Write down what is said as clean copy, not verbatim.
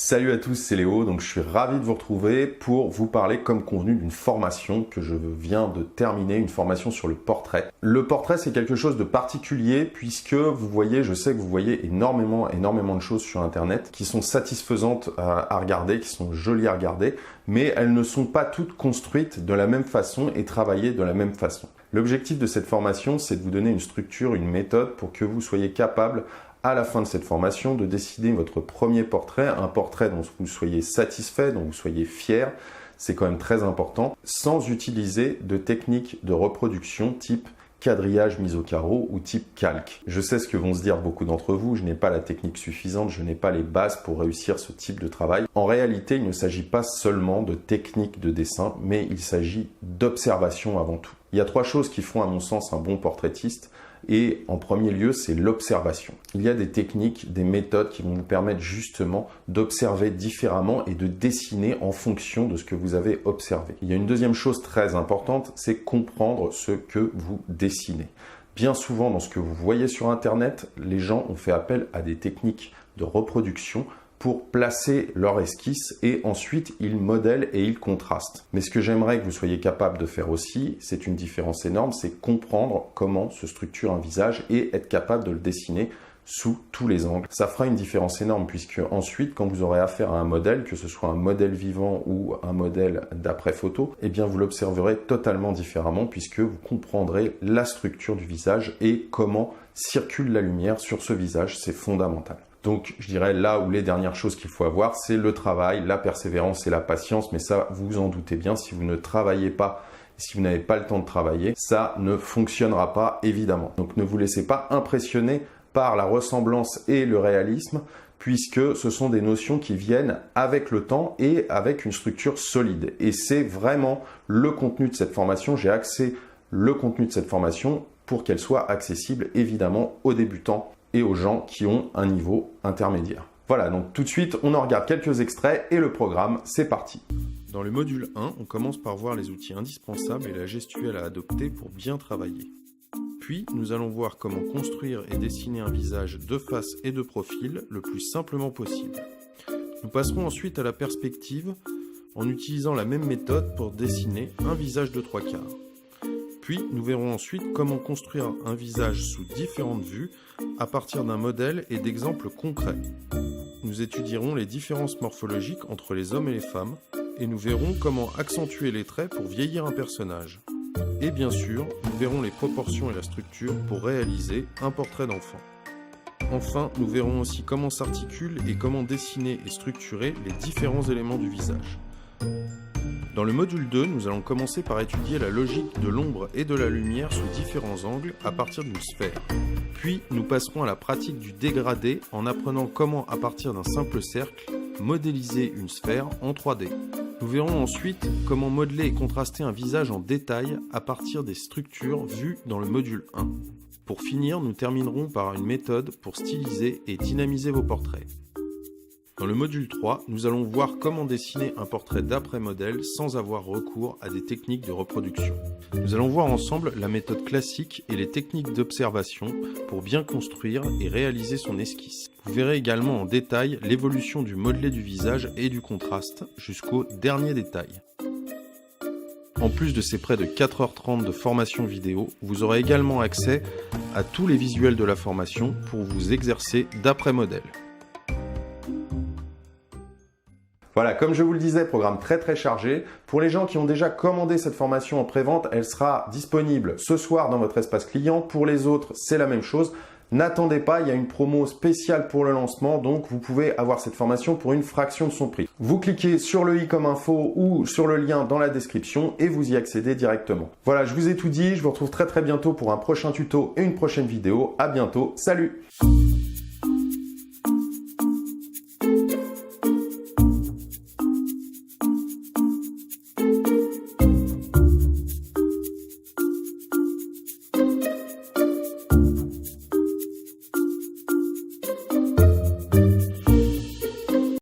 Salut à tous, c'est Léo, donc je suis ravi de vous retrouver pour vous parler comme convenu d'une formation que je viens de terminer, une formation sur le portrait. Le portrait, c'est quelque chose de particulier puisque vous voyez, je sais que vous voyez énormément de choses sur Internet qui sont satisfaisantes à regarder, qui sont jolies à regarder, mais elles ne sont pas toutes construites de la même façon et travaillées de la même façon. L'objectif de cette formation, c'est de vous donner une structure, une méthode pour que vous soyez capable à la fin de cette formation, de dessiner votre premier portrait, un portrait dont vous soyez satisfait, dont vous soyez fier, c'est quand même très important, sans utiliser de techniques de reproduction type quadrillage mise au carreau ou type calque. Je sais ce que vont se dire beaucoup d'entre vous, je n'ai pas la technique suffisante, je n'ai pas les bases pour réussir ce type de travail. En réalité, il ne s'agit pas seulement de technique de dessin, mais il s'agit d'observation avant tout. Il y a trois choses qui font à mon sens un bon portraitiste. Et en premier lieu, c'est l'observation. Il y a des techniques, des méthodes qui vont vous permettre justement d'observer différemment et de dessiner en fonction de ce que vous avez observé. Il y a une deuxième chose très importante, c'est comprendre ce que vous dessinez. Bien souvent, dans ce que vous voyez sur Internet, les gens ont fait appel à des techniques de reproduction pour placer leur esquisse et ensuite ils modèlent et ils contrastent. Mais ce que j'aimerais que vous soyez capable de faire aussi, c'est une différence énorme, c'est comprendre comment se structure un visage et être capable de le dessiner sous tous les angles. Ça fera une différence énorme puisque ensuite, quand vous aurez affaire à un modèle, que ce soit un modèle vivant ou un modèle d'après photo, eh bien vous l'observerez totalement différemment puisque vous comprendrez la structure du visage et comment circule la lumière sur ce visage, c'est fondamental. Donc, je dirais là où les dernières choses qu'il faut avoir, c'est le travail, la persévérance et la patience. Mais ça, vous en doutez bien, si vous ne travaillez pas, si vous n'avez pas le temps de travailler, ça ne fonctionnera pas, évidemment. Donc, ne vous laissez pas impressionner par la ressemblance et le réalisme, puisque ce sont des notions qui viennent avec le temps et avec une structure solide. Et c'est vraiment le contenu de cette formation. J'ai axé le contenu de cette formation pour qu'elle soit accessible, évidemment, aux débutants et aux gens qui ont un niveau intermédiaire. Voilà, donc tout de suite, on en regarde quelques extraits et le programme, c'est parti. Dans le module 1, on commence par voir les outils indispensables et la gestuelle à adopter pour bien travailler. Puis, nous allons voir comment construire et dessiner un visage de face et de profil le plus simplement possible. Nous passerons ensuite à la perspective en utilisant la même méthode pour dessiner un visage de 3/4. Puis, nous verrons ensuite comment construire un visage sous différentes vues à partir d'un modèle et d'exemples concrets. Nous étudierons les différences morphologiques entre les hommes et les femmes et nous verrons comment accentuer les traits pour vieillir un personnage. Et bien sûr, nous verrons les proportions et la structure pour réaliser un portrait d'enfant. Enfin, nous verrons aussi comment s'articulent et comment dessiner et structurer les différents éléments du visage. Dans le module 2, nous allons commencer par étudier la logique de l'ombre et de la lumière sous différents angles à partir d'une sphère. Puis, nous passerons à la pratique du dégradé en apprenant comment, à partir d'un simple cercle, modéliser une sphère en 3D. Nous verrons ensuite comment modeler et contraster un visage en détail à partir des structures vues dans le module 1. Pour finir, nous terminerons par une méthode pour styliser et dynamiser vos portraits. Dans le module 3, nous allons voir comment dessiner un portrait d'après-modèle sans avoir recours à des techniques de reproduction. Nous allons voir ensemble la méthode classique et les techniques d'observation pour bien construire et réaliser son esquisse. Vous verrez également en détail l'évolution du modelé du visage et du contraste jusqu'au dernier détail. En plus de ces près de 4h30 de formation vidéo, vous aurez également accès à tous les visuels de la formation pour vous exercer d'après-modèle. Voilà, comme je vous le disais, programme très chargé. Pour les gens qui ont déjà commandé cette formation en pré-vente, elle sera disponible ce soir dans votre espace client. Pour les autres, c'est la même chose. N'attendez pas, il y a une promo spéciale pour le lancement, donc vous pouvez avoir cette formation pour une fraction de son prix. Vous cliquez sur le i comme info ou sur le lien dans la description et vous y accédez directement. Voilà, je vous ai tout dit, je vous retrouve très bientôt pour un prochain tuto et une prochaine vidéo. À bientôt, salut!